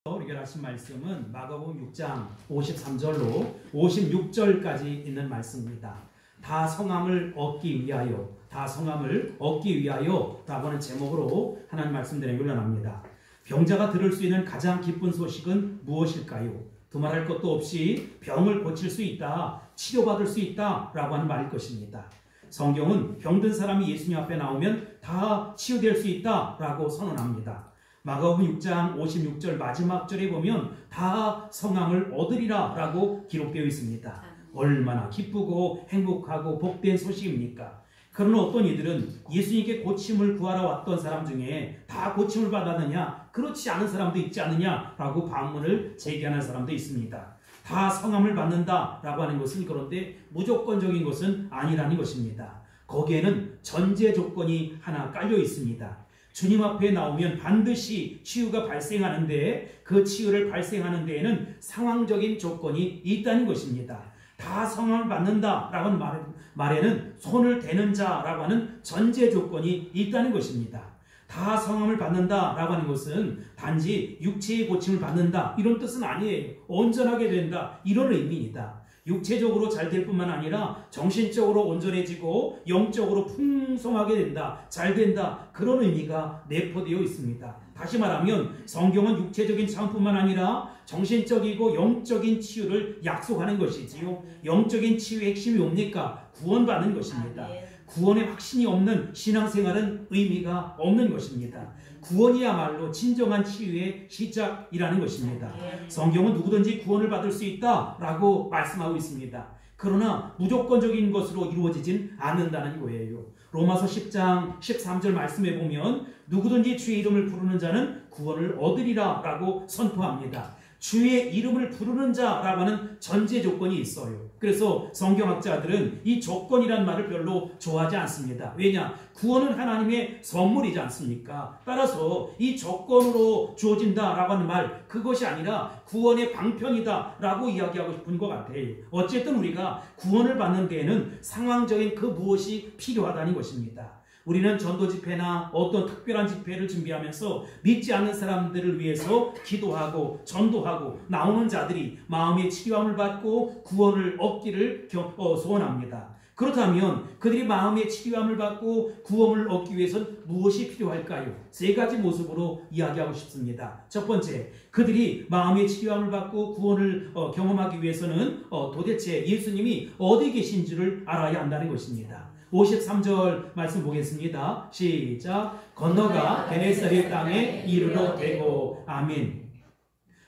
우리가 하신 말씀은 마가복음 6장 53절로 56절까지 있는 말씀입니다. 다 성함을 얻기 위하여, 다 성함을 얻기 위하여 라고 하는 제목으로 하나님 말씀드리는 올려납니다. 병자가 들을 수 있는 가장 기쁜 소식은 무엇일까요? 두말할 것도 없이 병을 고칠 수 있다, 치료받을 수 있다 라고 하는 말일 것입니다. 성경은 병든 사람이 예수님 앞에 나오면 다 치유될 수 있다 라고 선언합니다. 마가복음 6장 56절 마지막 절에 보면 다 성함을 얻으리라 라고 기록되어 있습니다. 얼마나 기쁘고 행복하고 복된 소식입니까? 그러나 어떤 이들은 예수님께 고침을 구하러 왔던 사람 중에 다 고침을 받았느냐, 그렇지 않은 사람도 있지 않느냐 라고 반문을 제기하는 사람도 있습니다. 다 성함을 받는다 라고 하는 것은 그런데 무조건적인 것은 아니라는 것입니다. 거기에는 전제 조건이 하나 깔려 있습니다. 주님 앞에 나오면 반드시 치유가 발생하는데 그 치유를 발생하는 데에는 상황적인 조건이 있다는 것입니다. 다 성함을 받는다라고 하는 말에는 손을 대는 자라고 하는 전제 조건이 있다는 것입니다. 다 성함을 받는다라고 하는 것은 단지 육체의 고침을 받는다 이런 뜻은 아니에요. 온전하게 된다 이런 의미입니다. 육체적으로 잘 될 뿐만 아니라 정신적으로 온전해지고 영적으로 풍성하게 된다, 잘 된다 그런 의미가 내포되어 있습니다. 다시 말하면 성경은 육체적인 차원뿐만 아니라 정신적이고 영적인 치유를 약속하는 것이지요. 영적인 치유의 핵심이 뭡니까? 구원받는 것입니다. 구원에 확신이 없는 신앙생활은 의미가 없는 것입니다. 구원이야말로 진정한 치유의 시작이라는 것입니다. 성경은 누구든지 구원을 받을 수 있다라고 말씀하고 있습니다. 그러나 무조건적인 것으로 이루어지진 않는다는 거예요. 로마서 10장 13절 말씀에 보면 누구든지 주의 이름을 부르는 자는 구원을 얻으리라 라고 선포합니다. 주의 이름을 부르는 자라고 하는 전제 조건이 있어요. 그래서 성경학자들은 이 조건이란 말을 별로 좋아하지 않습니다. 왜냐? 구원은 하나님의 선물이지 않습니까? 따라서 이 조건으로 주어진다라고 하는 말, 그것이 아니라 구원의 방편이다라고 이야기하고 싶은 것 같아요. 어쨌든 우리가 구원을 받는 데에는 상황적인 그 무엇이 필요하다는 것입니다. 우리는 전도 집회나 어떤 특별한 집회를 준비하면서 믿지 않는 사람들을 위해서 기도하고 전도하고 나오는 자들이 마음의 치유함을 받고 구원을 얻기를 소원합니다. 그렇다면 그들이 마음의 치유함을 받고 구원을 얻기 위해서는 무엇이 필요할까요? 세 가지 모습으로 이야기하고 싶습니다. 첫 번째, 그들이 마음의 치유함을 받고 구원을 경험하기 위해서는 도대체 예수님이 어디 계신 줄을 알아야 한다는 것입니다. 53절 말씀 보겠습니다. 시작. 건너가 게네사렛 땅에 이르러 대고. 아멘.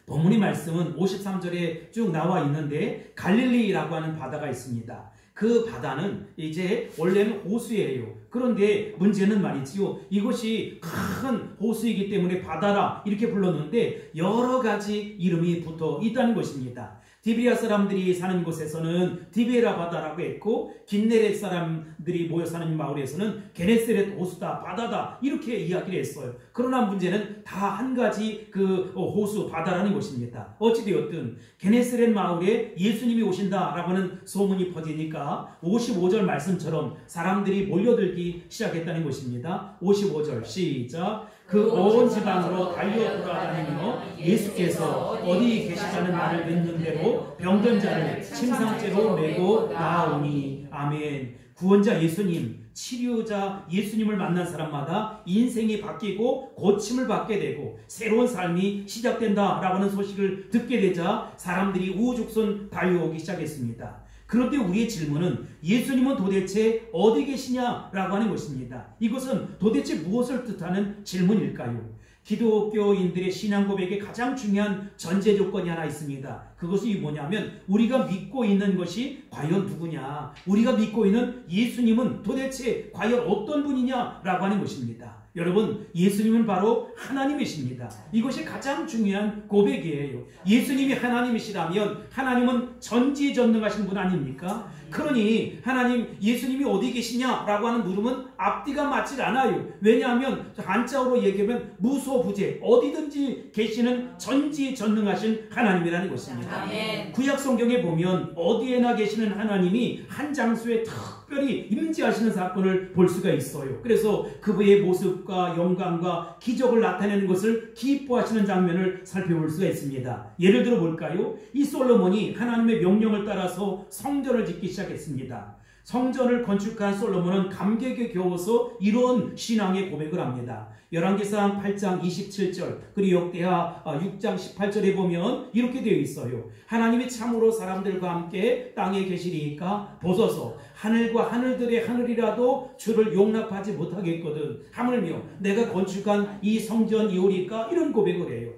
본문의 말씀은 53절에 쭉 나와 있는데 갈릴리라고 하는 바다가 있습니다. 그 바다는 이제 원래는 호수예요. 그런데 문제는 말이지요. 이것이 큰 호수이기 때문에 바다라 이렇게 불렀는데 여러 가지 이름이 붙어 있다는 것입니다. 디베랴 사람들이 사는 곳에서는 디베라 바다라고 했고 긴네렛 사람들이 모여 사는 마을에서는 게네사렛 호수다, 바다다 이렇게 이야기를 했어요. 그러나 문제는 다 한 가지 그 호수, 바다라는 것입니다. 어찌되었든 게네사렛 마을에 예수님이 오신다라고 하는 소문이 퍼지니까 55절 말씀처럼 사람들이 몰려들기 시작했다는 것입니다. 55절 시작. 그 온 지방으로 달려 돌아다니며 예수께서 어디 계시다는 말을 듣는 대로 병든 자를 침상째로 메고 나아오니. 아멘. 구원자 예수님, 치료자 예수님을 만난 사람마다 인생이 바뀌고 고침을 받게 되고 새로운 삶이 시작된다라고 하는 소식을 듣게 되자 사람들이 우후죽순 달려오기 시작했습니다. 그런데 우리의 질문은 예수님은 도대체 어디 계시냐라고 하는 것입니다. 이것은 도대체 무엇을 뜻하는 질문일까요? 기독교인들의 신앙 고백에 가장 중요한 전제 조건이 하나 있습니다. 그것이 뭐냐면 우리가 믿고 있는 것이 과연 누구냐, 우리가 믿고 있는 예수님은 도대체 과연 어떤 분이냐라고 하는 것입니다. 여러분, 예수님은 바로 하나님이십니다. 이것이 가장 중요한 고백이에요. 예수님이 하나님이시라면 하나님은 전지전능하신 분 아닙니까? 그러니 하나님 예수님이 어디 계시냐라고 하는 물음은 앞뒤가 맞질 않아요. 왜냐하면 한자어로 얘기하면 무소부재, 어디든지 계시는 전지전능하신 하나님이라는 것입니다. 아멘. 구약 성경에 보면 어디에나 계시는 하나님이 한 장소에 특별히 임재하시는 사건을 볼 수가 있어요. 그래서 그분의 모습과 영광과 기적을 나타내는 것을 기뻐하시는 장면을 살펴볼 수가 있습니다. 예를 들어 볼까요? 이 솔로몬이 하나님의 명령을 따라서 성전을 짓기 시작했습니다. 성전을 건축한 솔로몬은 감격에 겨워서 이런 신앙의 고백을 합니다. 열왕기상 8장 27절 그리고 역대하 6장 18절에 보면 이렇게 되어 있어요. 하나님이 참으로 사람들과 함께 땅에 계시리니까 보소서 하늘과 하늘들의 하늘이라도 주를 용납하지 못하겠거든. 하물며 내가 건축한 이 성전이오리까 이런 고백을 해요.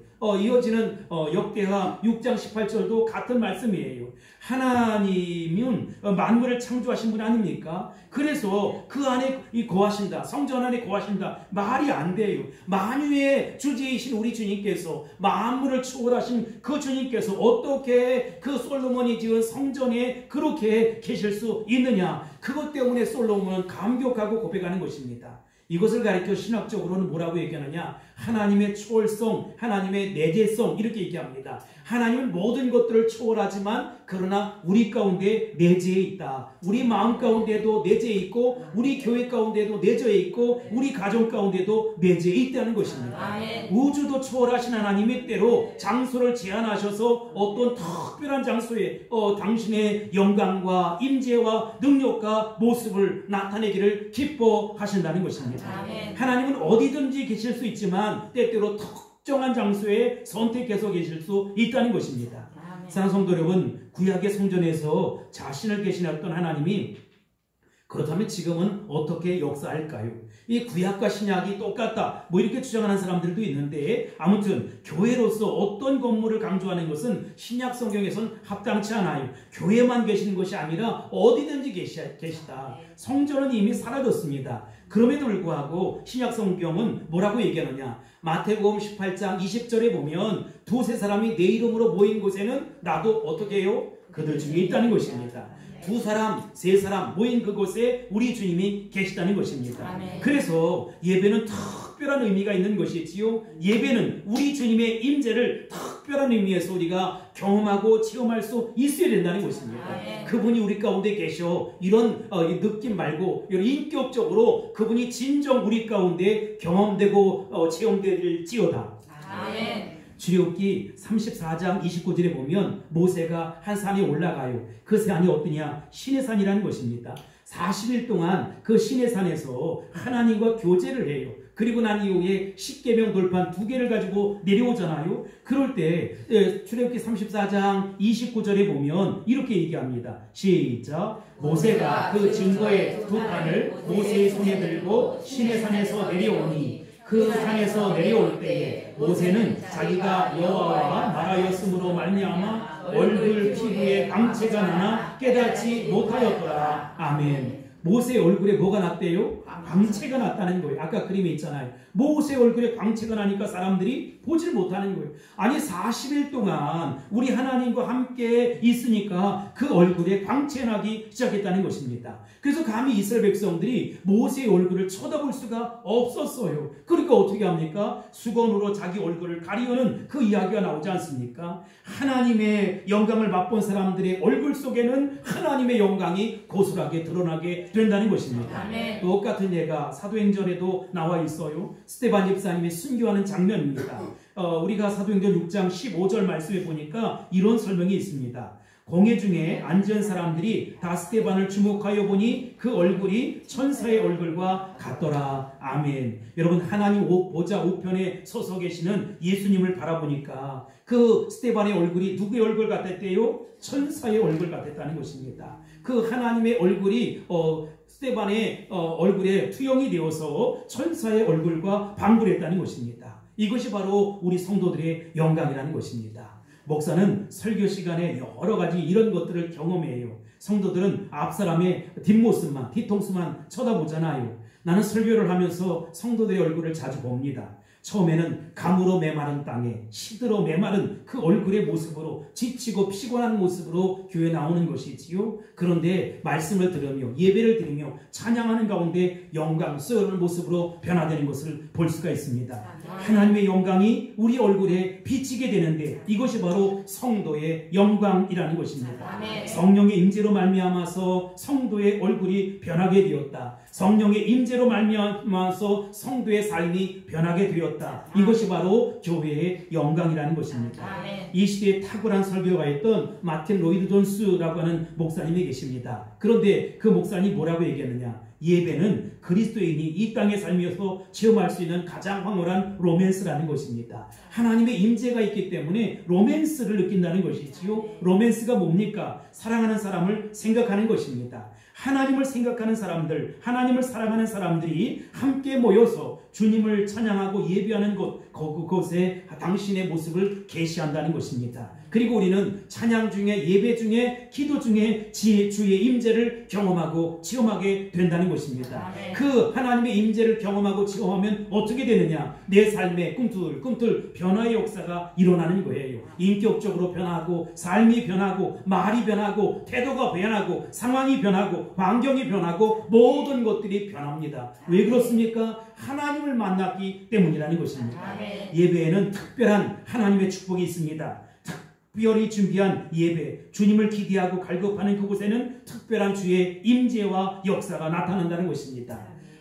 이어지는 역대하 6장 18절도 같은 말씀이에요. 하나님은 만물을 창조하신 분 아닙니까? 그래서 그 안에 거하신다. 성전 안에 거하신다. 말이 안 돼요. 만유의 주제이신 우리 주님께서 만물을 초월하신 그 주님께서 어떻게 그 솔로몬이 지은 성전에 그렇게 계실 수 있느냐. 그것 때문에 솔로몬은 감격하고 고백하는 것입니다. 이것을 가리켜 신학적으로는 뭐라고 얘기하느냐? 하나님의 초월성, 하나님의 내재성 이렇게 얘기합니다. 하나님은 모든 것들을 초월하지만 그러나 우리 가운데 내재해 있다. 우리 마음 가운데도 내재해 있고 우리 교회 가운데도 내재해 있고 우리 가정 가운데도 내재해 있다는 것입니다. 아멘. 우주도 초월하신 하나님의 때로 장소를 제한하셔서 어떤 특별한 장소에 당신의 영광과 임재와 능력과 모습을 나타내기를 기뻐하신다는 것입니다. 아멘. 하나님은 어디든지 계실 수 있지만 때때로 특정한 장소에 선택해서 계실 수 있다는 것입니다. 사랑하는 성도 여러분, 구약의 성전에서 자신을 계시했던 하나님이 그렇다면 지금은 어떻게 역사할까요? 이 구약과 신약이 똑같다 뭐 이렇게 주장하는 사람들도 있는데 아무튼 교회로서 어떤 건물을 강조하는 것은 신약 성경에선 합당치 않아요. 교회만 계시는 것이 아니라 어디든지 계시다. 성전은 이미 사라졌습니다. 그럼에도 불구하고 신약 성경은 뭐라고 얘기하느냐? 마태복음 18장 20절에 보면 두세 사람이 내 이름으로 모인 곳에는 나도 어떻게 해요? 그들 중에 있다는 것입니다. 두 사람, 세 사람 모인 그곳에 우리 주님이 계시다는 것입니다. 아멘. 그래서 예배는 특별한 의미가 있는 것이지요. 예배는 우리 주님의 임재를 특별한 의미에서 우리가 경험하고 체험할 수 있어야 된다는 것입니다. 아멘. 그분이 우리 가운데 계셔 이런 느낌 말고 이런 인격적으로 그분이 진정 우리 가운데 경험되고 체험될지어다. 아멘. 출애굽기 34장 29절에 보면 모세가 한 산에 올라가요. 그 산이 어떠냐? 신의 산이라는 것입니다. 40일 동안 그 신의 산에서 하나님과 교제를 해요. 그리고 난 이후에 십계명 돌판 2개를 가지고 내려오잖아요. 그럴 때 출애굽기 34장 29절에 보면 이렇게 얘기합니다. 시작. 모세가 그 증거의 2판을 모세의 손에 들고 신의 산에서 내려오니 그 산에서 내려올 때에 모세는 자기가 여호와와 말하였으므로 말미암아 얼굴 피부에 광채가 나나 깨닫지 못하였더라. 아멘. 모세의 얼굴에 뭐가 났대요? 광채가 났다는 거예요. 아까 그림에 있잖아요. 모세 얼굴에 광채가 나니까 사람들이 보질 못하는 거예요. 아니 40일 동안 우리 하나님과 함께 있으니까 그 얼굴에 광채 나기 시작했다는 것입니다. 그래서 감히 이스라엘 백성들이 모세의 얼굴을 쳐다볼 수가 없었어요. 그러니까 어떻게 합니까? 수건으로 자기 얼굴을 가리우는 그 이야기가 나오지 않습니까? 하나님의 영광을 맛본 사람들의 얼굴 속에는 하나님의 영광이 고스란하게 드러나게 된다는 것입니다. 아멘. 똑같은 예가 사도행전에도 나와 있어요. 스데반 집사님이 순교하는 장면입니다. 우리가 사도행전 6장 15절 말씀에 보니까 이런 설명이 있습니다. 공회 중에 앉은 사람들이 다 스데반을 주목하여 보니 그 얼굴이 천사의 얼굴과 같더라. 아멘. 여러분, 하나님 보좌 우편에 서서 계시는 예수님을 바라보니까 그 스데반의 얼굴이 누구의 얼굴 같았대요? 천사의 얼굴 같았다는 것입니다. 그 하나님의 얼굴이 스데반의 얼굴에 투영이 되어서 천사의 얼굴과 방불했다는 것입니다. 이것이 바로 우리 성도들의 영광이라는 것입니다. 목사는 설교 시간에 여러 가지 이런 것들을 경험해요. 성도들은 앞사람의 뒷모습만, 뒤통수만 쳐다보잖아요. 나는 설교를 하면서 성도들의 얼굴을 자주 봅니다. 처음에는 가물어 메마른 땅에 시들어 메마른 그 얼굴의 모습으로 지치고 피곤한 모습으로 교회에 나오는 것이지요. 그런데 말씀을 들으며 예배를 드리며 찬양하는 가운데 영광스러운 모습으로 변화되는 것을 볼 수가 있습니다. 하나님의 영광이 우리 얼굴에 비치게 되는데 이것이 바로 성도의 영광이라는 것입니다. 성령의 임재로 말미암아서 성도의 얼굴이 변하게 되었다. 성령의 임재로 말미암아서 성도의 삶이 변하게 되었다. 이것이 바로 교회의 영광이라는 것입니다. 이 시대에 탁월한 설교가 있던 마틴 로이드 존스라고 하는 목사님이 계십니다. 그런데 그 목사님이 뭐라고 얘기했느냐? 예배는 그리스도인이 이 땅의 삶에서 체험할 수 있는 가장 황홀한 로맨스라는 것입니다. 하나님의 임재가 있기 때문에 로맨스를 느낀다는 것이지요. 로맨스가 뭡니까? 사랑하는 사람을 생각하는 것입니다. 하나님을 생각하는 사람들, 하나님을 사랑하는 사람들이 함께 모여서 주님을 찬양하고 예배하는 그곳에 당신의 모습을 계시한다는 것입니다. 그리고 우리는 찬양 중에, 예배 중에, 기도 중에 주의 임재를 경험하고 체험하게 된다는 것입니다. 그 하나님의 임재를 경험하고 체험하면 어떻게 되느냐? 내 삶에 꿈틀꿈틀 변화의 역사가 일어나는 거예요. 인격적으로 변하고, 삶이 변하고, 말이 변하고, 태도가 변하고, 상황이 변하고, 환경이 변하고, 모든 것들이 변합니다. 왜 그렇습니까? 하나님을 만났기 때문이라는 것입니다. 예배에는 특별한 하나님의 축복이 있습니다. 특별히 준비한 예배, 주님을 기대하고 갈급하는 그곳에는 특별한 주의 임재와 역사가 나타난다는 것입니다.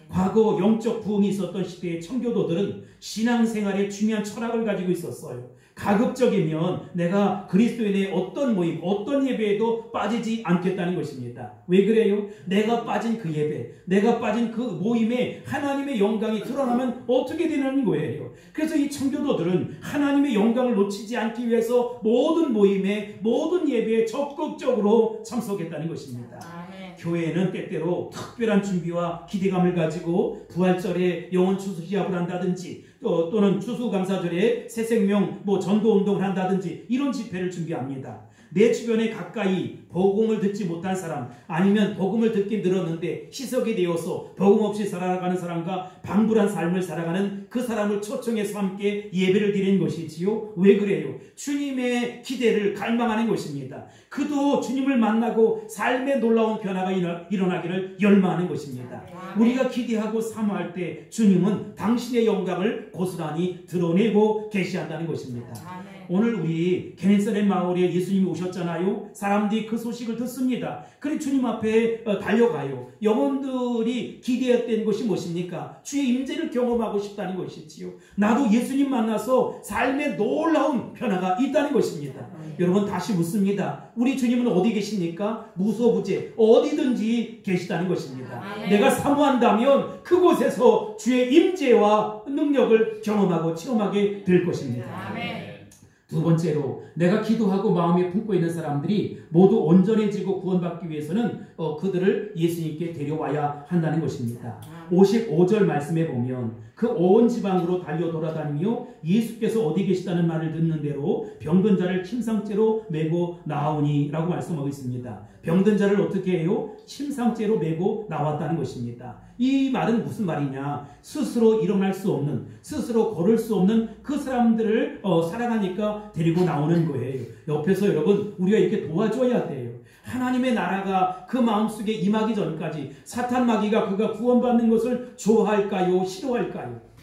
과거 영적 부흥이 있었던 시대의 청교도들은 신앙생활에 중요한 철학을 가지고 있었어요. 가급적이면 내가 그리스도인의 어떤 모임, 어떤 예배에도 빠지지 않겠다는 것입니다. 왜 그래요? 내가 빠진 그 예배, 내가 빠진 그 모임에 하나님의 영광이 드러나면 어떻게 되는 거예요? 그래서 이 청교도들은 하나님의 영광을 놓치지 않기 위해서 모든 모임에, 모든 예배에 적극적으로 참석했다는 것입니다. 교회는 때때로 특별한 준비와 기대감을 가지고 부활절에 영혼 추수 시합을 한다든지 또는 추수감사절에 새생명 전도운동을 한다든지 이런 집회를 준비합니다. 내 주변에 가까이 복음을 듣지 못한 사람, 아니면 복음을 듣긴 들었는데 희석이 되어서 복음 없이 살아가는 사람과 방불한 삶을 살아가는 그 사람을 초청해서 함께 예배를 드리는 것이지요. 왜 그래요? 주님의 기대를 갈망하는 것입니다. 그도 주님을 만나고 삶의 놀라운 변화가 일어나기를 열망하는 것입니다. 우리가 기대하고 사모할 때 주님은 당신의 영광을 고스란히 드러내고 계시한다는 것입니다. 오늘 우리 게네사렛 마을에 예수님이 오셨잖아요. 사람들이 그 소식을 듣습니다. 그래 주님 앞에 달려가요. 영혼들이 기대했던 것이 무엇입니까? 주의 임재를 경험하고 싶다는 것이지요. 나도 예수님 만나서 삶의 놀라운 변화가 있다는 것입니다. 여러분 다시 묻습니다. 우리 주님은 어디 계십니까? 무소부재 어디든지 계시다는 것입니다. 내가 사모한다면 그곳에서 주의 임재와 능력을 경험하고 체험하게 될 것입니다. 두 번째로 내가 기도하고 마음에 품고 있는 사람들이 모두 온전해지고 구원받기 위해서는 그들을 예수님께 데려와야 한다는 것입니다. 55절 말씀에 보면 그 온 지방으로 달려 돌아다니며 예수께서 어디 계시다는 말을 듣는 대로 병든 자를 침상째로 메고 나오니 라고 말씀하고 있습니다. 병든 자를 어떻게 해요? 침상째로 메고 나왔다는 것입니다. 이 말은 무슨 말이냐? 스스로 일어날 수 없는, 스스로 걸을 수 없는 그 사람들을 사랑하니까 데리고 나오는 거예요. 옆에서 여러분 우리가 이렇게 도와줘야 돼요. 하나님의 나라가 그 마음속에 임하기 전까지 사탄 마귀가 그가 구원받는 것을 좋아할까요? 싫어할까요?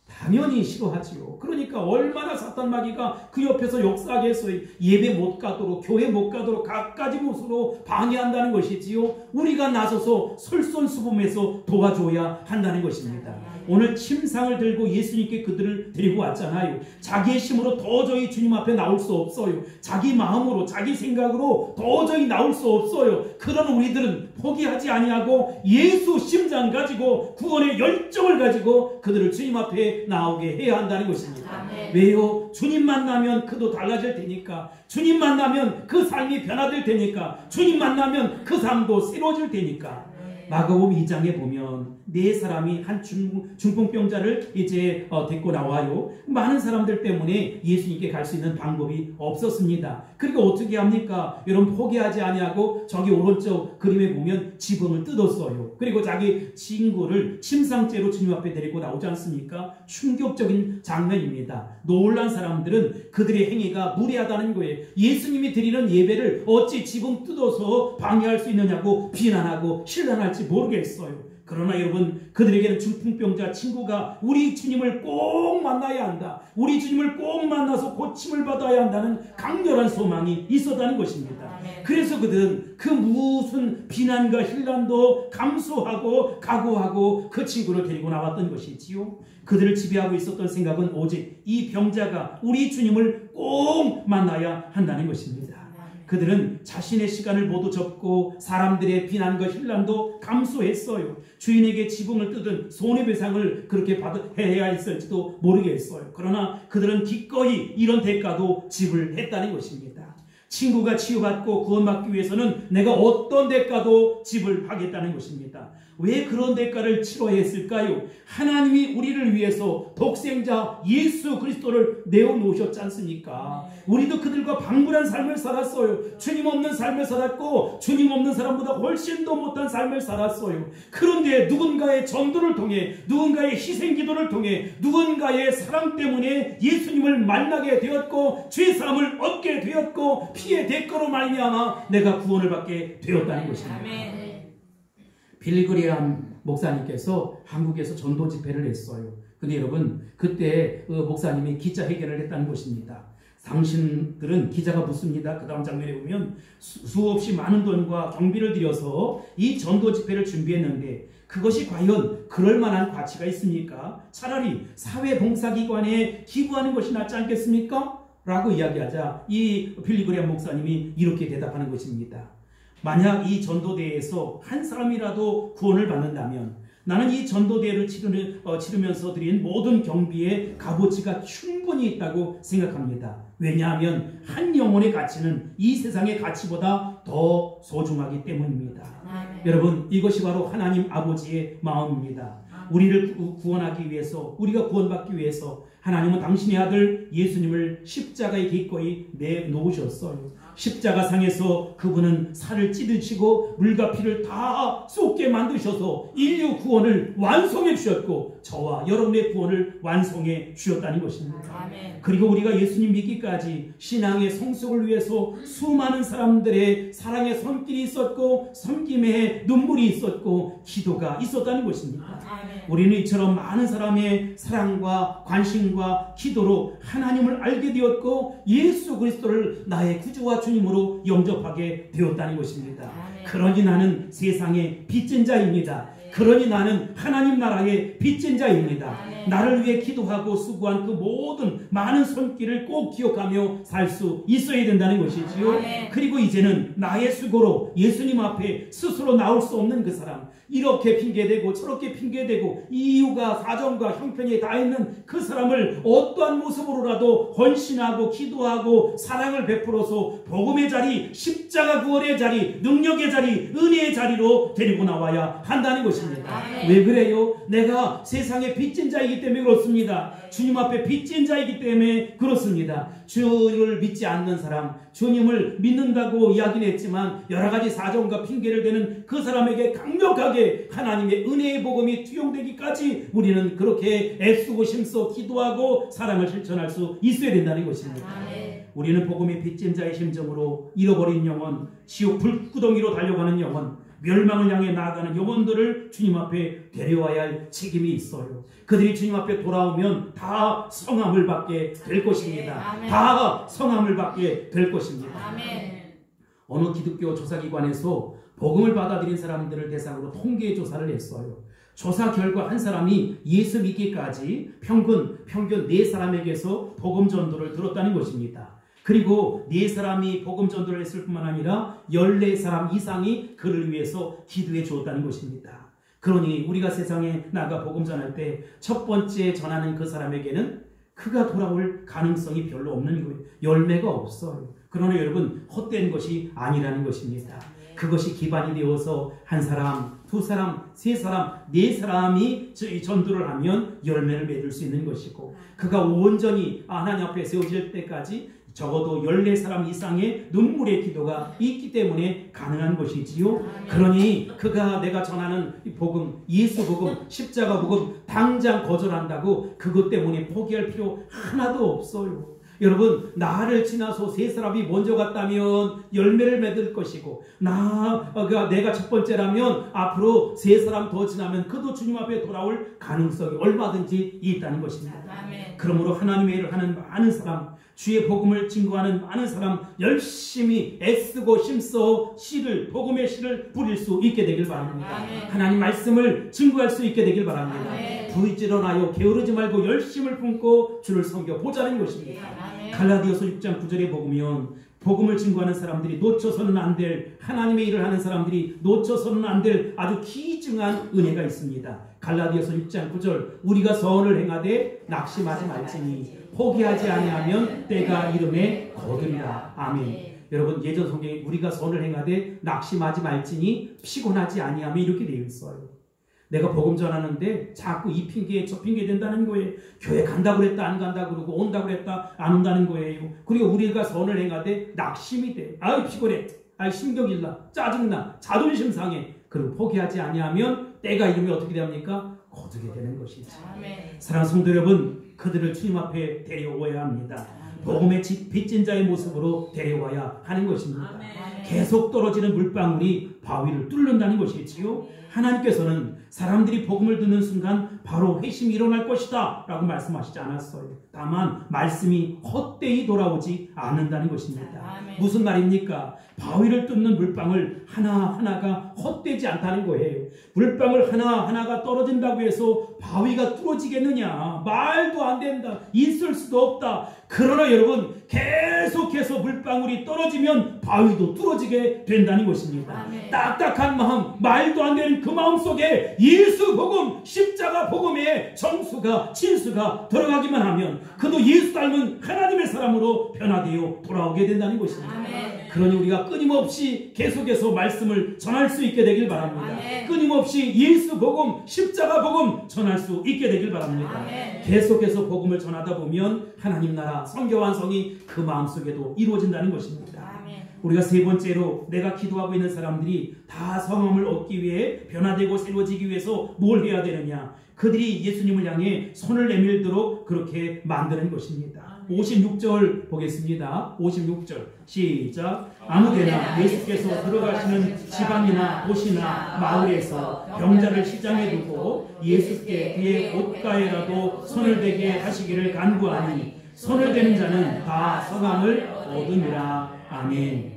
당연히 싫어하지요. 그러니까 얼마나 사탄 마귀가 그 옆에서 역사하겠어요. 예배 못 가도록, 교회 못 가도록 갖가지 못으로 방해한다는 것이지요. 우리가 나서서 솔선수범해서 도와줘야 한다는 것입니다. 오늘 침상을 들고 예수님께 그들을 데리고 왔잖아요. 자기의 힘으로 도저히 주님 앞에 나올 수 없어요. 자기 마음으로, 자기 생각으로 도저히 나올 수 없어요. 그런 우리들은 포기하지 아니하고 예수 심장 가지고 구원의 열정을 가지고 그들을 주님 앞에 나오게 해야 한다는 것입니다. 아멘. 왜요? 주님 만나면 그도 달라질 테니까, 주님 만나면 그 삶이 변화될 테니까, 주님 만나면 그 삶도 새로워질 테니까. 마가복음 2장에 보면 네 사람이 한 중풍병자를 이제 데리고 나와요. 많은 사람들 때문에 예수님께 갈 수 있는 방법이 없었습니다. 그리고 어떻게 합니까? 여러분 포기하지 아니하고 저기 오른쪽 그림에 보면 지붕을 뜯었어요. 그리고 자기 친구를 침상째로 주님 앞에 데리고 나오지 않습니까? 충격적인 장면입니다. 놀란 사람들은 그들의 행위가 무례하다는 거예요. 예수님이 드리는 예배를 어찌 지붕 뜯어서 방해할 수 있느냐고 비난하고 신란할지 모르겠어요. 그러나 여러분, 그들에게는 중풍병자 친구가 우리 주님을 꼭 만나야 한다, 우리 주님을 꼭 만나서 고침을 받아야 한다는 강렬한 소망이 있었다는 것입니다. 그래서 그들은 그 무슨 비난과 힐난도 감수하고 각오하고 그 친구를 데리고 나왔던 것이지요. 그들을 지배하고 있었던 생각은 오직 이 병자가 우리 주님을 꼭 만나야 한다는 것입니다. 그들은 자신의 시간을 모두 접고 사람들의 비난과 힐난도 감수했어요. 주인에게 지붕을 뜯은 손해배상을 그렇게 해야 했을지도 모르겠어요. 그러나 그들은 기꺼이 이런 대가도 지불했다는 것입니다. 친구가 치유받고 구원받기 위해서는 내가 어떤 대가도 지불하겠다는 것입니다. 왜 그런 대가를 치러야 했을까요? 하나님이 우리를 위해서 독생자 예수 그리스도를 내어놓으셨지 않습니까? 우리도 그들과 방불한 삶을 살았어요. 주님 없는 삶을 살았고 주님 없는 사람보다 훨씬 더 못한 삶을 살았어요. 그런데 누군가의 전도를 통해, 누군가의 희생기도를 통해, 누군가의 사랑 때문에 예수님을 만나게 되었고 죄사함을 얻게 되었고 피의 대가로 말미암아 내가 구원을 받게 되었다는 것입니다. 빌리그리암 목사님께서 한국에서 전도 집회를 했어요. 근데 여러분, 그때 그 목사님이 기자회견을 했다는 것입니다. 당신들은 기자가 묻습니다. 그 다음 장면에 보면 수없이 많은 돈과 경비를 들여서 이 전도 집회를 준비했는데 그것이 과연 그럴 만한 가치가 있습니까? 차라리 사회봉사기관에 기부하는 것이 낫지 않겠습니까? 라고 이야기하자 이 빌리그리암 목사님이 이렇게 대답하는 것입니다. 만약 이 전도대회에서 한 사람이라도 구원을 받는다면 나는 이 전도대회를 치르면서 드린 모든 경비의 값어치가 충분히 있다고 생각합니다. 왜냐하면 한 영혼의 가치는 이 세상의 가치보다 더 소중하기 때문입니다. 여러분, 이것이 바로 하나님 아버지의 마음입니다. 우리를 구원하기 위해서, 우리가 구원받기 위해서 하나님은 당신의 아들 예수님을 십자가에 기꺼이 내놓으셨어요. 십자가상에서 그분은 살을 찢으시고 물과 피를 다 쏟게 만드셔서 인류 구원을 완성해 주셨고 저와 여러분의 구원을 완성해 주셨다는 것입니다. 아멘. 그리고 우리가 예수님 믿기까지 신앙의 성숙을 위해서 수많은 사람들의 사랑의 손길이 있었고 섬김의 눈물이 있었고 기도가 있었다는 것입니다. 아멘. 우리는 이처럼 많은 사람의 사랑과 관심과 기도로 하나님을 알게 되었고 예수 그리스도를 나의 구주와 주님으로 영접하게 되었다는 것입니다. 그러니 나는 세상의 빚진 자입니다. 그러니 나는 하나님 나라의 빚진 자입니다. 나를 위해 기도하고 수고한 그 모든 많은 손길을 꼭 기억하며 살 수 있어야 된다는 것이지요. 그리고 이제는 나의 수고로 예수님 앞에 스스로 나올 수 없는 그 사람, 이렇게 핑계대고 저렇게 핑계대고 이유가 사정과 형편이 다 있는 그 사람을 어떠한 모습으로라도 헌신하고 기도하고 사랑을 베풀어서 복음의 자리, 십자가 구원의 자리, 능력의 자리, 은혜의 자리로 데리고 나와야 한다는 것입니다. 왜 그래요? 내가 세상의 빚진 자이기 때문에 그렇습니다. 주님 앞에 빚진 자이기 때문에 그렇습니다. 주를 믿지 않는 사람, 주님을 믿는다고 이야기는 했지만 여러 가지 사정과 핑계를 대는 그 사람에게 강력하게 하나님의 은혜의 복음이 투영되기까지 우리는 그렇게 애쓰고 힘써 기도하고 사랑을 실천할 수 있어야 된다는 것입니다. 우리는 복음의 빚진 자의 심정으로 잃어버린 영혼, 지옥 불구덩이로 달려가는 영혼, 멸망을 향해 나아가는 영혼들을 주님 앞에 데려와야 할 책임이 있어요. 그들이 주님 앞에 돌아오면 다 성함을 받게 될 것입니다. 아멘. 다 성함을 받게 될 것입니다. 아멘. 어느 기독교 조사기관에서 복음을 받아들인 사람들을 대상으로 통계 조사를 했어요. 조사 결과 한 사람이 예수 믿기까지 평균 4사람에게서 복음 전도를 들었다는 것입니다. 그리고 4사람이 복음 전도를 했을 뿐만 아니라 14사람 이상이 그를 위해서 기도해 주었다는 것입니다. 그러니 우리가 세상에 나가 복음 전할 때 첫 번째 전하는 그 사람에게는 그가 돌아올 가능성이 별로 없는 거예요. 열매가 없어요. 그러나 여러분, 헛된 것이 아니라는 것입니다. 그것이 기반이 되어서 한 사람, 두 사람, 세 사람, 네 사람이 전도를 하면 열매를 맺을 수 있는 것이고, 그가 온전히 하나님 앞에 세워질 때까지 적어도 14사람 이상의 눈물의 기도가 있기 때문에 가능한 것이지요. 그러니 그가 내가 전하는 복음, 예수 복음, 십자가 복음 당장 거절한다고 그것 때문에 포기할 필요 하나도 없어요. 여러분, 나를 지나서 세 사람이 먼저 갔다면 열매를 맺을 것이고, 내가 첫 번째라면 앞으로 세 사람 더 지나면 그도 주님 앞에 돌아올 가능성이 얼마든지 있다는 것입니다. 아멘. 그러므로 하나님의 일을 하는 많은 사람, 주의 복음을 증거하는 많은 사람, 열심히 애쓰고 힘써 복음의 씨를 뿌릴 수 있게 되길 바랍니다. 아멘. 하나님 말씀을 증거할 수 있게 되길 바랍니다. 아멘. 부지런하여 게으르지 말고 열심을 품고 주를 섬겨 보자는 것입니다. 아멘. 갈라디아서 6장 9절에 보면 복음을 증거하는 사람들이 놓쳐서는 안 될, 하나님의 일을 하는 사람들이 놓쳐서는 안 될 아주 귀중한 은혜가 있습니다. 갈라디아서 6장 9절, 우리가 선을 행하되 낙심하지 말지니 포기하지 아니하면 때가 이름에 거두리라. 아멘. 여러분, 예전 성경에 우리가 선을 행하되 낙심하지 말지니 피곤하지 아니하면 이렇게 되어 있어요. 내가 복음 전하는데 자꾸 이 핑계에 저 핑계 된다는 거예요. 교회 간다고 그랬다 안 간다 그러고 온다고 그랬다 안 온다는 거예요. 그리고 우리가 선을 행하되 낙심이 돼. 아유 피곤해. 아유 신경질나. 짜증나. 자존심 상해. 그리고 포기하지 아니하면 때가 이르면 어떻게 됩니까? 거두게 되는 것이죠. 사랑하는 성도 여러분, 그들을 주님 앞에 데려와야 합니다. 복음의 빚진 자의 모습으로 데려와야 하는 것입니다. 계속 떨어지는 물방울이 바위를 뚫는다는 것이지요. 하나님께서는 사람들이 복음을 듣는 순간 바로 회심이 일어날 것이다 라고 말씀하시지 않았어요. 다만 말씀이 헛되이 돌아오지 않는다는 것입니다. 무슨 말입니까? 바위를 뚫는 물방울 하나하나가 헛되지 않다는 거예요. 물방울 하나하나가 떨어진다고 해서 바위가 뚫어지겠느냐? 말도 안 된다. 있을 수도 없다. 그러나 여러분, 계속해서 물방울이 떨어지면 바위도 뚫어지게 된다는 것입니다. 딱딱한 마음, 말도 안 되는 그 마음 속에 예수 복음, 십자가 복음의 정수가, 진수가 들어가기만 하면 그도 예수 닮은 하나님의 사람으로 변화되어 돌아오게 된다는 것입니다. 그러니 우리가 끊임없이 계속해서 말씀을 전할 수 있게 되길 바랍니다. 끊임없이 예수 복음, 십자가 복음 전할 수 있게 되길 바랍니다. 계속해서 복음을 전하다 보면 하나님 나라 성교 완성이 그 마음속에도 이루어진다는 것입니다. 우리가 세 번째로 내가 기도하고 있는 사람들이 다 성함을 얻기 위해 변화되고 새로워지기 위해서 뭘 해야 되느냐? 그들이 예수님을 향해 손을 내밀도록 그렇게 만드는 것입니다. 56절 보겠습니다. 56절 시작. 아무데나 예수께서 들어가시는 지방이나 도시나 마을에서 병자를 시장에 두고 예수께 그의 옷가에라도 손을 대게 하시기를 간구하니 손을 대는 자는 다 성함을 얻으리라. 아멘.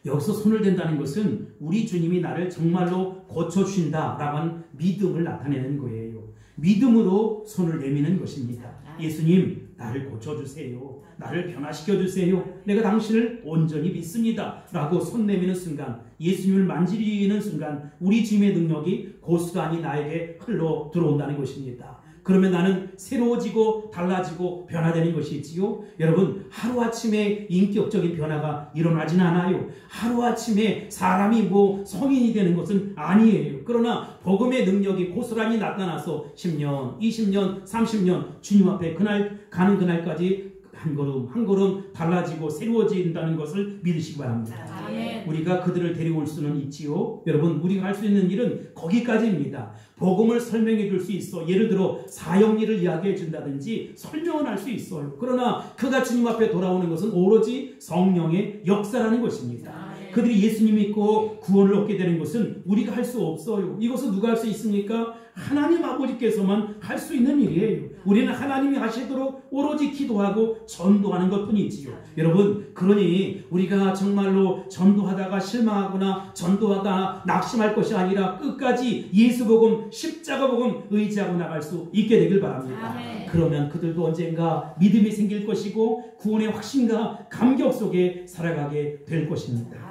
여기서 손을 댄다는 것은 우리 주님이 나를 정말로 고쳐주신다라고 하는 믿음을 나타내는 거예요. 믿음으로 손을 내미는 것입니다. 예수님, 나를 고쳐주세요. 나를 변화시켜주세요. 내가 당신을 온전히 믿습니다. 라고 손 내미는 순간, 예수님을 만지리는 순간 우리 주님의 능력이 고스란히 나에게 흘러 들어온다는 것입니다. 그러면 나는 새로워지고 달라지고 변화되는 것이지요. 여러분, 하루아침에 인격적인 변화가 일어나진 않아요. 하루아침에 사람이 성인이 되는 것은 아니에요. 그러나 복음의 능력이 고스란히 나타나서 10년, 20년, 30년 주님 앞에 가는 그날까지 한 걸음 한 걸음 달라지고 새로워진다는 것을 믿으시기 바랍니다. 아멘. 우리가 그들을 데려올 수는 있지요. 여러분, 우리가 할 수 있는 일은 거기까지입니다. 복음을 설명해 줄 수 있어. 예를 들어 사형리를 이야기해 준다든지 설명을 할 수 있어요. 그러나 그가 주님 앞에 돌아오는 것은 오로지 성령의 역사라는 것입니다. 그들이 예수님 믿고 구원을 얻게 되는 것은 우리가 할 수 없어요. 이것은 누가 할 수 있습니까? 하나님 아버지께서만 할 수 있는 일이에요. 우리는 하나님이 하시도록 오로지 기도하고 전도하는 것뿐이지요. 여러분, 그러니 우리가 정말로 전도하다가 실망하거나 전도하다 낙심할 것이 아니라 끝까지 예수 복음, 십자가 복음 의지하고 나갈 수 있게 되길 바랍니다. 아멘. 그러면 그들도 언젠가 믿음이 생길 것이고 구원의 확신과 감격 속에 살아가게 될 것입니다.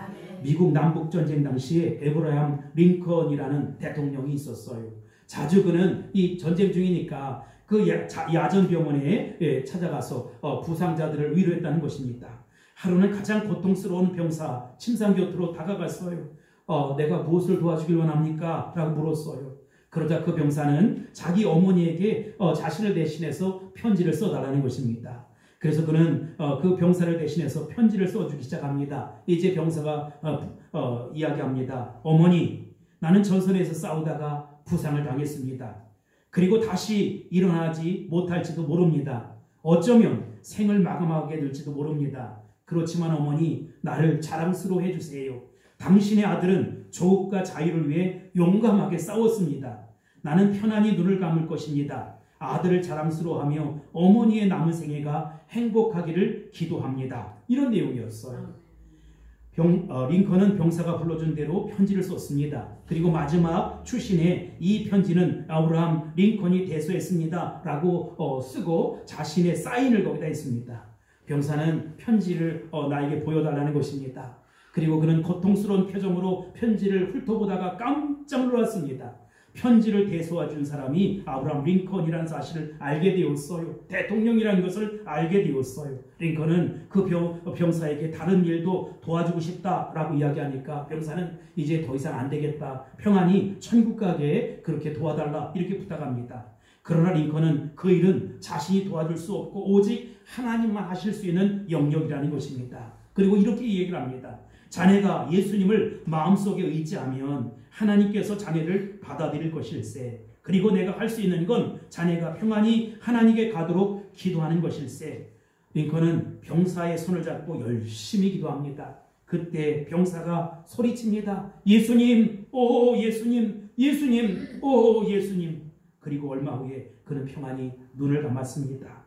미국 남북전쟁 당시에 에브라함 링컨이라는 대통령이 있었어요. 자주 그는 이 전쟁 중이니까 그 야전병원에 찾아가서 부상자들을 위로했다는 것입니다. 하루는 가장 고통스러운 병사 침상 곁으로 다가갔어요. 내가 무엇을 도와주길 원합니까? 라고 물었어요. 그러자 그 병사는 자기 어머니에게 자신을 대신해서 편지를 써달라는 것입니다. 그래서 그는 그 병사를 대신해서 편지를 써주기 시작합니다. 이제 병사가 이야기합니다. 어머니, 나는 전선에서 싸우다가 부상을 당했습니다. 그리고 다시 일어나지 못할지도 모릅니다. 어쩌면 생을 마감하게 될지도 모릅니다. 그렇지만 어머니, 나를 자랑스러워 해주세요. 당신의 아들은 조국과 자유를 위해 용감하게 싸웠습니다. 나는 편안히 눈을 감을 것입니다. 아들을 자랑스러워하며 어머니의 남은 생애가 행복하기를 기도합니다. 이런 내용이었어요. 링컨은 병사가 불러준 대로 편지를 썼습니다. 그리고 마지막 출신에 이 편지는 아브라함 링컨이 대소했습니다 라고 쓰고 자신의 사인을 거기다 했습니다. 병사는 편지를 나에게 보여달라는 것입니다. 그리고 그는 고통스러운 표정으로 편지를 훑어보다가 깜짝 놀랐습니다. 편지를 대소해 준 사람이 아브라함 링컨이라는 사실을 알게 되었어요. 대통령이라는 것을 알게 되었어요. 링컨은 그 병사에게 다른 일도 도와주고 싶다라고 이야기하니까 병사는 이제 더 이상 안 되겠다. 평안히 천국 가게 그렇게 도와달라 이렇게 부탁합니다. 그러나 링컨은 그 일은 자신이 도와줄 수 없고 오직 하나님만 하실 수 있는 영역이라는 것입니다. 그리고 이렇게 얘기를 합니다. 자네가 예수님을 마음속에 의지하면 하나님께서 자네를 받아들일 것일세. 그리고 내가 할 수 있는 건 자네가 평안히 하나님께 가도록 기도하는 것일세. 링컨은 병사의 손을 잡고 열심히 기도합니다. 그때 병사가 소리칩니다. 예수님, 오 예수님, 예수님, 오 예수님. 그리고 얼마 후에 그는 평안히 눈을 감았습니다.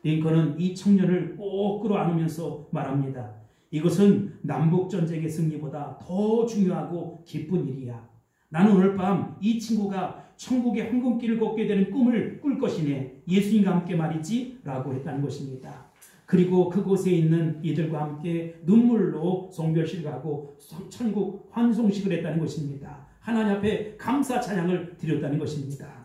링컨은 이 청년을 꼭 끌어안으면서 말합니다. 이것은 남북전쟁의 승리보다 더 중요하고 기쁜 일이야. 나는 오늘 밤 이 친구가 천국의 황금길을 걷게 되는 꿈을 꿀 것이네. 예수님과 함께 말이지 라고 했다는 것입니다. 그리고 그곳에 있는 이들과 함께 눈물로 성별식을 하고 천국 환송식을 했다는 것입니다. 하나님 앞에 감사 찬양을 드렸다는 것입니다.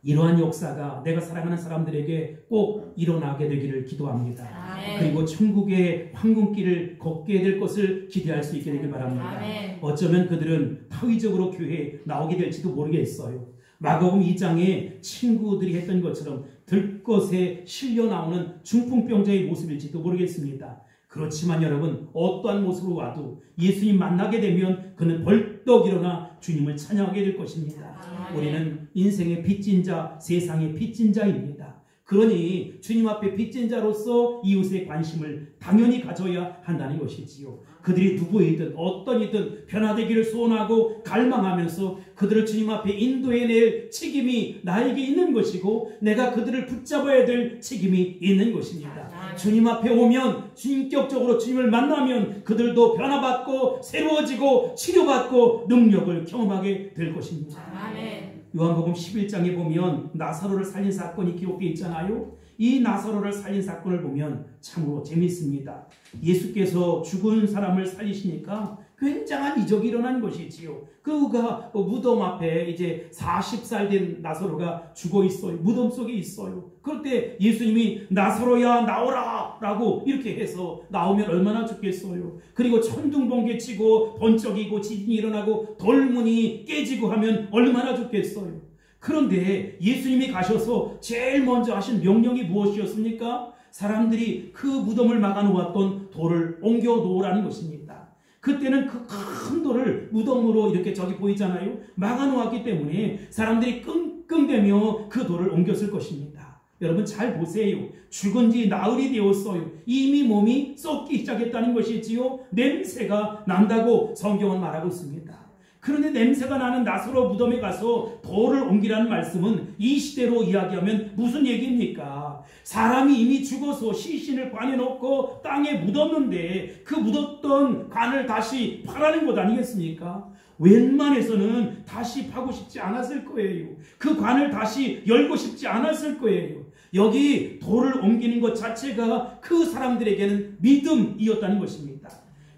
이러한 역사가 내가 사랑하는 사람들에게 꼭 일어나게 되기를 기도합니다. 아멘. 그리고 천국의 황금길을 걷게 될 것을 기대할 수 있게 되길 바랍니다. 아멘. 어쩌면 그들은 타위적으로 교회에 나오게 될지도 모르겠어요. 마가복음 2장에 친구들이 했던 것처럼 들것에 실려 나오는 중풍병자의 모습일지도 모르겠습니다. 그렇지만 여러분, 어떠한 모습으로 와도 예수님 만나게 되면 그는 벌떡 일어나 주님을 찬양하게 될 것입니다. 우리는 인생의 빚진 자, 세상의 빚진 자입니다. 그러니 주님 앞에 빚진 자로서 이웃의 관심을 당연히 가져야 한다는 것이지요. 그들이 누구이든 어떤 이든 변화되기를 소원하고 갈망하면서 그들을 주님 앞에 인도해낼 책임이 나에게 있는 것이고 내가 그들을 붙잡아야 될 책임이 있는 것입니다. 주님 앞에 오면 인격적으로 주님을 만나면 그들도 변화받고 새로워지고 치료받고 능력을 경험하게 될 것입니다. 아멘. 요한복음 11장에 보면 나사로를 살린 사건이 기록되어 있잖아요. 이 나사로를 살린 사건을 보면 참으로 재밌습니다. 예수께서 죽은 사람을 살리시니까 굉장한 이적이 일어난 것이지요. 그가 무덤 앞에 이제 40살 된 나사로가 죽어 있어요. 무덤 속에 있어요. 그럴 때 예수님이 나사로야 나오라 라고 이렇게 해서 나오면 얼마나 좋겠어요. 그리고 천둥번개 치고 번쩍이고 지진이 일어나고 돌문이 깨지고 하면 얼마나 좋겠어요. 그런데 예수님이 가셔서 제일 먼저 하신 명령이 무엇이었습니까? 사람들이 그 무덤을 막아놓았던 돌을 옮겨 놓으라는 것입니다. 그때는 그 큰 돌을 무덤으로 이렇게 저기 보이잖아요. 막아놓았기 때문에 사람들이 끙끙대며 그 돌을 옮겼을 것입니다. 여러분 잘 보세요. 죽은 지 나흘이 되었어요. 이미 몸이 썩기 시작했다는 것이지요. 냄새가 난다고 성경은 말하고 있습니다. 그런데 냄새가 나는 나사로 무덤에 가서 돌을 옮기라는 말씀은 이 시대로 이야기하면 무슨 얘기입니까? 사람이 이미 죽어서 시신을 관에 넣고 땅에 묻었는데 그 묻었던 관을 다시 파라는 것 아니겠습니까? 웬만해서는 다시 파고 싶지 않았을 거예요. 그 관을 다시 열고 싶지 않았을 거예요. 여기 돌을 옮기는 것 자체가 그 사람들에게는 믿음이었다는 것입니다.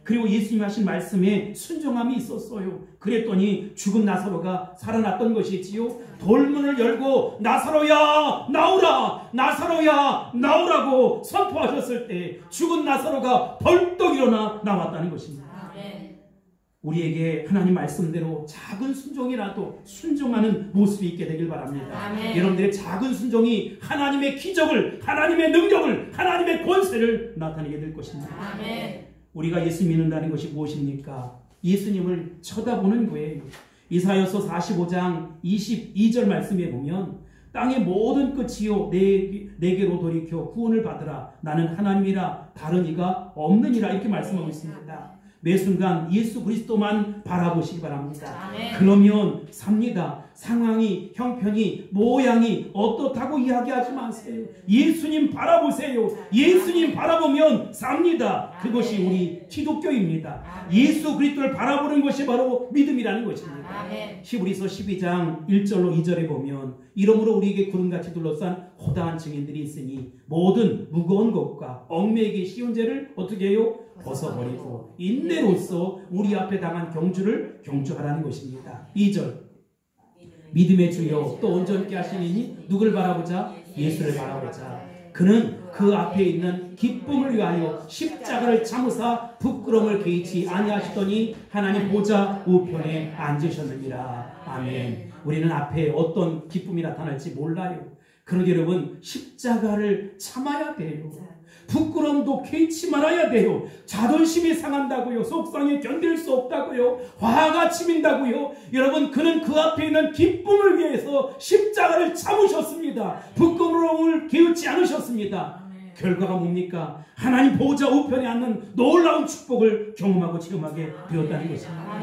그리고 예수님 하신 말씀에 순종함이 있었어요. 그랬더니 죽은 나사로가 살아났던 것이지요. 돌문을 열고 나사로야 나오라, 나사로야 나오라고 선포하셨을 때 죽은 나사로가 벌떡 일어나 나왔다는 것입니다. 우리에게 하나님 말씀대로 작은 순종이라도 순종하는 모습이 있게 되길 바랍니다. 아멘. 여러분들의 작은 순종이 하나님의 기적을, 하나님의 능력을, 하나님의 권세를 나타내게 될 것입니다. 아멘. 우리가 예수 믿는다는 것이 무엇입니까? 예수님을 쳐다보는 거예요. 이사야서 45장 22절 말씀에 보면 땅의 모든 끝이요 내게로 돌이켜 구원을 받으라. 나는 하나님이라 다른 이가 없느니라. 이렇게 말씀하고 있습니다. 매 순간 예수 그리스도만 바라보시기 바랍니다. 아멘. 그러면 삽니다. 상황이, 형편이, 모양이 어떻다고 이야기하지 마세요. 예수님 바라보세요. 예수님 바라보면 삽니다. 그것이 우리 기독교입니다. 예수 그리스도를 바라보는 것이 바로 믿음이라는 것입니다. 히브리서 12장 1절로 2절에 보면 이러므로 우리에게 구름같이 둘러싼 허다한 증인들이 있으니 모든 무거운 것과 얽매이기 쉬운 죄를 어떻게 해요? 벗어버리고 인내로써 우리 앞에 당한 경주를 경주하라는 것입니다. 2절 믿음의 주여 또 온전케 하시니 누굴 바라보자? 예수를 바라보자. 그는 그 앞에 있는 기쁨을 위하여 십자가를 참으사 부끄러움을 개의치 아니하시더니 하나님 보좌 우편에 앉으셨느니라. 아멘. 우리는 앞에 어떤 기쁨이 나타날지 몰라요. 그러기 여러분 십자가를 참아야 돼요. 부끄러움도 개의치 말아야 돼요. 자존심이 상한다고요. 속상해 견딜 수 없다고요. 화가 치민다고요. 여러분 그는 그 앞에 있는 기쁨을 위해서 십자가를 참으셨습니다. 부끄러움을 개의치 않으셨습니다. 결과가 뭡니까? 하나님 보좌 우편에 앉는 놀라운 축복을 경험하고 체험하게 되었다는 것입니다.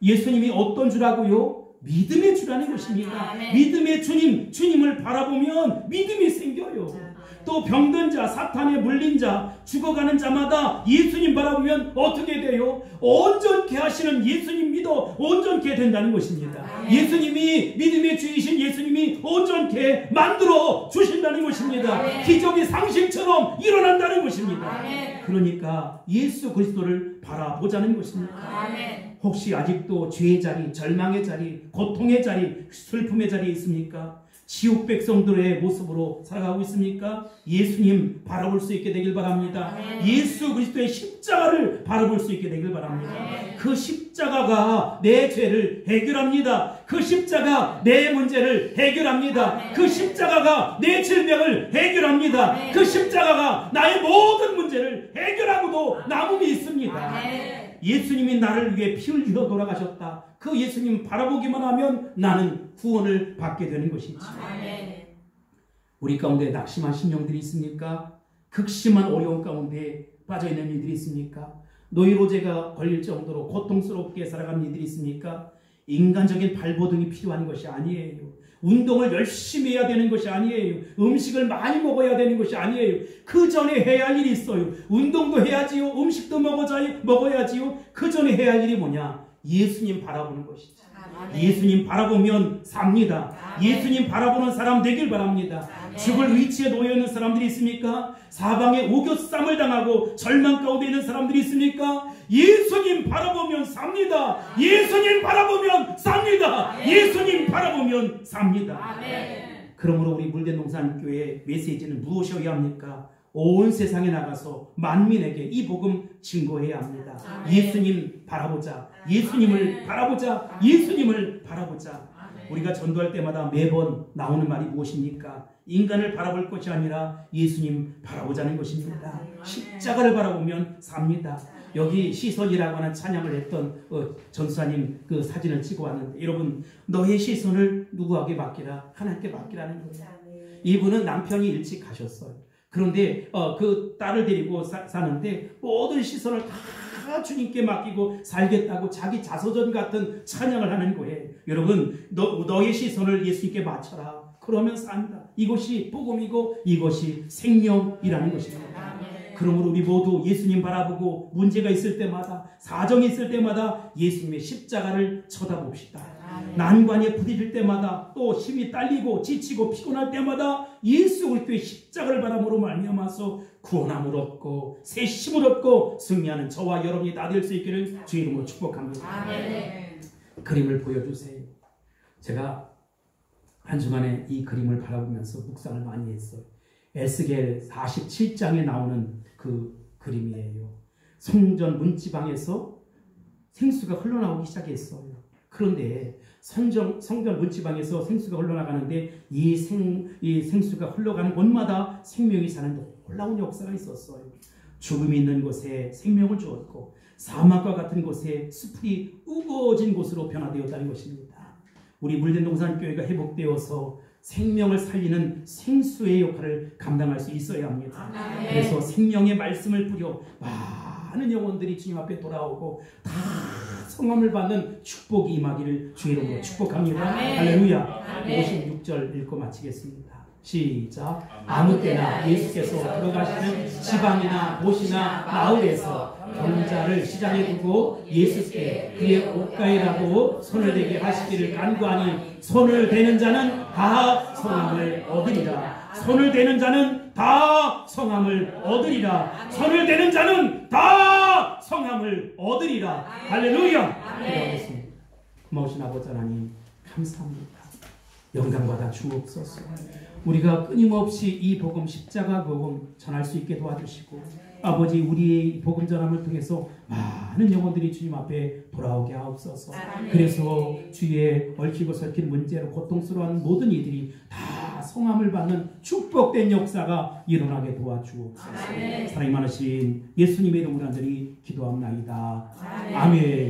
예수님이 어떤 주라고요? 믿음의 주라는 것입니다. 믿음의 주님, 주님을 바라보면 믿음이 생겨요. 또 병든 자, 사탄에 물린 자, 죽어가는 자마다 예수님 바라보면 어떻게 돼요? 온전케 하시는 예수님 믿어 온전케 된다는 것입니다. 예수님이 믿음의 주이신 예수님이 온전케 만들어 주신다는 것입니다. 기적이 상실처럼 일어난다는 것입니다. 그러니까 예수 그리스도를 바라보자는 것입니다. 혹시 아직도 죄의 자리, 절망의 자리, 고통의 자리, 슬픔의 자리에 있습니까? 지옥 백성들의 모습으로 살아가고 있습니까? 예수님 바라볼 수 있게 되길 바랍니다. 예수 그리스도의 십자가를 바라볼 수 있게 되길 바랍니다. 그 십자가가 내 죄를 해결합니다. 그 십자가 내 문제를 해결합니다. 그 십자가가 내 질병을 해결합니다. 그 십자가가 나의 모든 문제를 해결하고도 남음이 있습니다. 예수님이 나를 위해 피 흘려 돌아가셨다. 그 예수님 바라보기만 하면 나는 구원을 받게 되는 것이지. 우리 가운데 낙심한 심령들이 있습니까? 극심한 어려움 가운데 빠져있는 이들이 있습니까? 노이로제가 걸릴 정도로 고통스럽게 살아가는 이들이 있습니까? 인간적인 발버둥이 필요한 것이 아니에요. 운동을 열심히 해야 되는 것이 아니에요. 음식을 많이 먹어야 되는 것이 아니에요. 그 전에 해야 할 일이 있어요. 운동도 해야지요. 음식도 먹어야지요. 그 전에 해야 할 일이 뭐냐? 예수님 바라보는 것이죠. 예수님 바라보면 삽니다. 예수님 바라보는 사람 되길 바랍니다. 죽을 위치에 놓여있는 사람들이 있습니까? 사방에 오교쌈을 당하고 절망 가운데 있는 사람들이 있습니까? 예수님 바라보면 삽니다. 예수님 바라보면 삽니다. 예수님 바라보면 삽니다. 그러므로 우리 물대농산교회 메시지는 무엇이어야 합니까? 온 세상에 나가서 만민에게 이 복음 증거해야 합니다. 예수님 바라보자. 예수님을 바라보자. 예수님을 바라보자. 우리가 전도할 때마다 매번 나오는 말이 무엇입니까? 인간을 바라볼 것이 아니라 예수님 바라보자는 것입니다. 십자가를 바라보면 삽니다. 여기 시선이라고 하는 찬양을 했던 전사님 그 사진을 찍어 왔는데, 여러분 너의 시선을 누구에게 맡기라? 하나님께 맡기라는 거예요. 이분은 남편이 일찍 가셨어요. 그런데 그 딸을 데리고 사는데 모든 시선을 다 주님께 맡기고 살겠다고 자기 자서전 같은 찬양을 하는 거예요. 여러분 너의 시선을 예수님께 맞춰라. 그러면 산다. 이것이 복음이고 이것이 생명이라는 것입니다. 그러므로 우리 모두 예수님 바라보고 문제가 있을 때마다, 사정이 있을 때마다 예수님의 십자가를 쳐다봅시다. 난관에 부딪힐 때마다 또 힘이 딸리고 지치고 피곤할 때마다 예수 그리스도의 십자가를 바람으로 말미암아서 구원함을 얻고 새 힘을 얻고 승리하는 저와 여러분이 다 될 수 있기를 주의 이름으로 축복합니다. 그림을 보여주세요. 제가 한 주간에 이 그림을 바라보면서 묵상을 많이 했어요. 에스겔 47장에 나오는 그 그림이에요. 성전 문지방에서 생수가 흘러나오기 시작했어요. 그런데 성전 문지방에서 생수가 흘러나가는데 이 생수가 흘러가는 곳마다 생명이 사는 놀라운 역사가 있었어요. 죽음이 있는 곳에 생명을 주었고 사막과 같은 곳에 숲이 우거진 곳으로 변화되었다는 것입니다. 우리 물된동산 교회가 회복되어서 생명을 살리는 생수의 역할을 감당할 수 있어야 합니다. 그래서 생명의 말씀을 뿌려 많은 영혼들이 주님 앞에 돌아오고 다 성함을 받는 축복이 임하기를 주의 이름으로 축복합니다. 할렐루야. 56절 읽고 마치겠습니다. 시작. 아무 때나 예수께서 들어가시는 지방이나 도시나 마을에서 병자를 시장에 두고 예수께 그의 옷가에라고 손을 대게 하시기를 간구하니 손을 대는 자는 다 성함을 얻으리라. 손을 대는 자는 다 성함을 얻으리라. 손을 대는 자는 다 성함을 얻으리라. 할렐루야. 기도하겠습니다. 고마우신 아버지 하나님 감사합니다. 영광받아 주옵소서. 우리가 끊임없이 이 복음 십자가 복음 전할 수 있게 도와주시고 아버지 우리의 복음 전함을 통해서 많은 영혼들이 주님 앞에 돌아오게 하옵소서. 그래서 주의 얽히고 설킨 문제로 고통스러워하는 모든 이들이 다 성함을 받는 축복된 역사가 일어나게 도와주옵소서. 사랑이 많으신 예수님의 이름으로 간절히 기도합나이다. 아멘.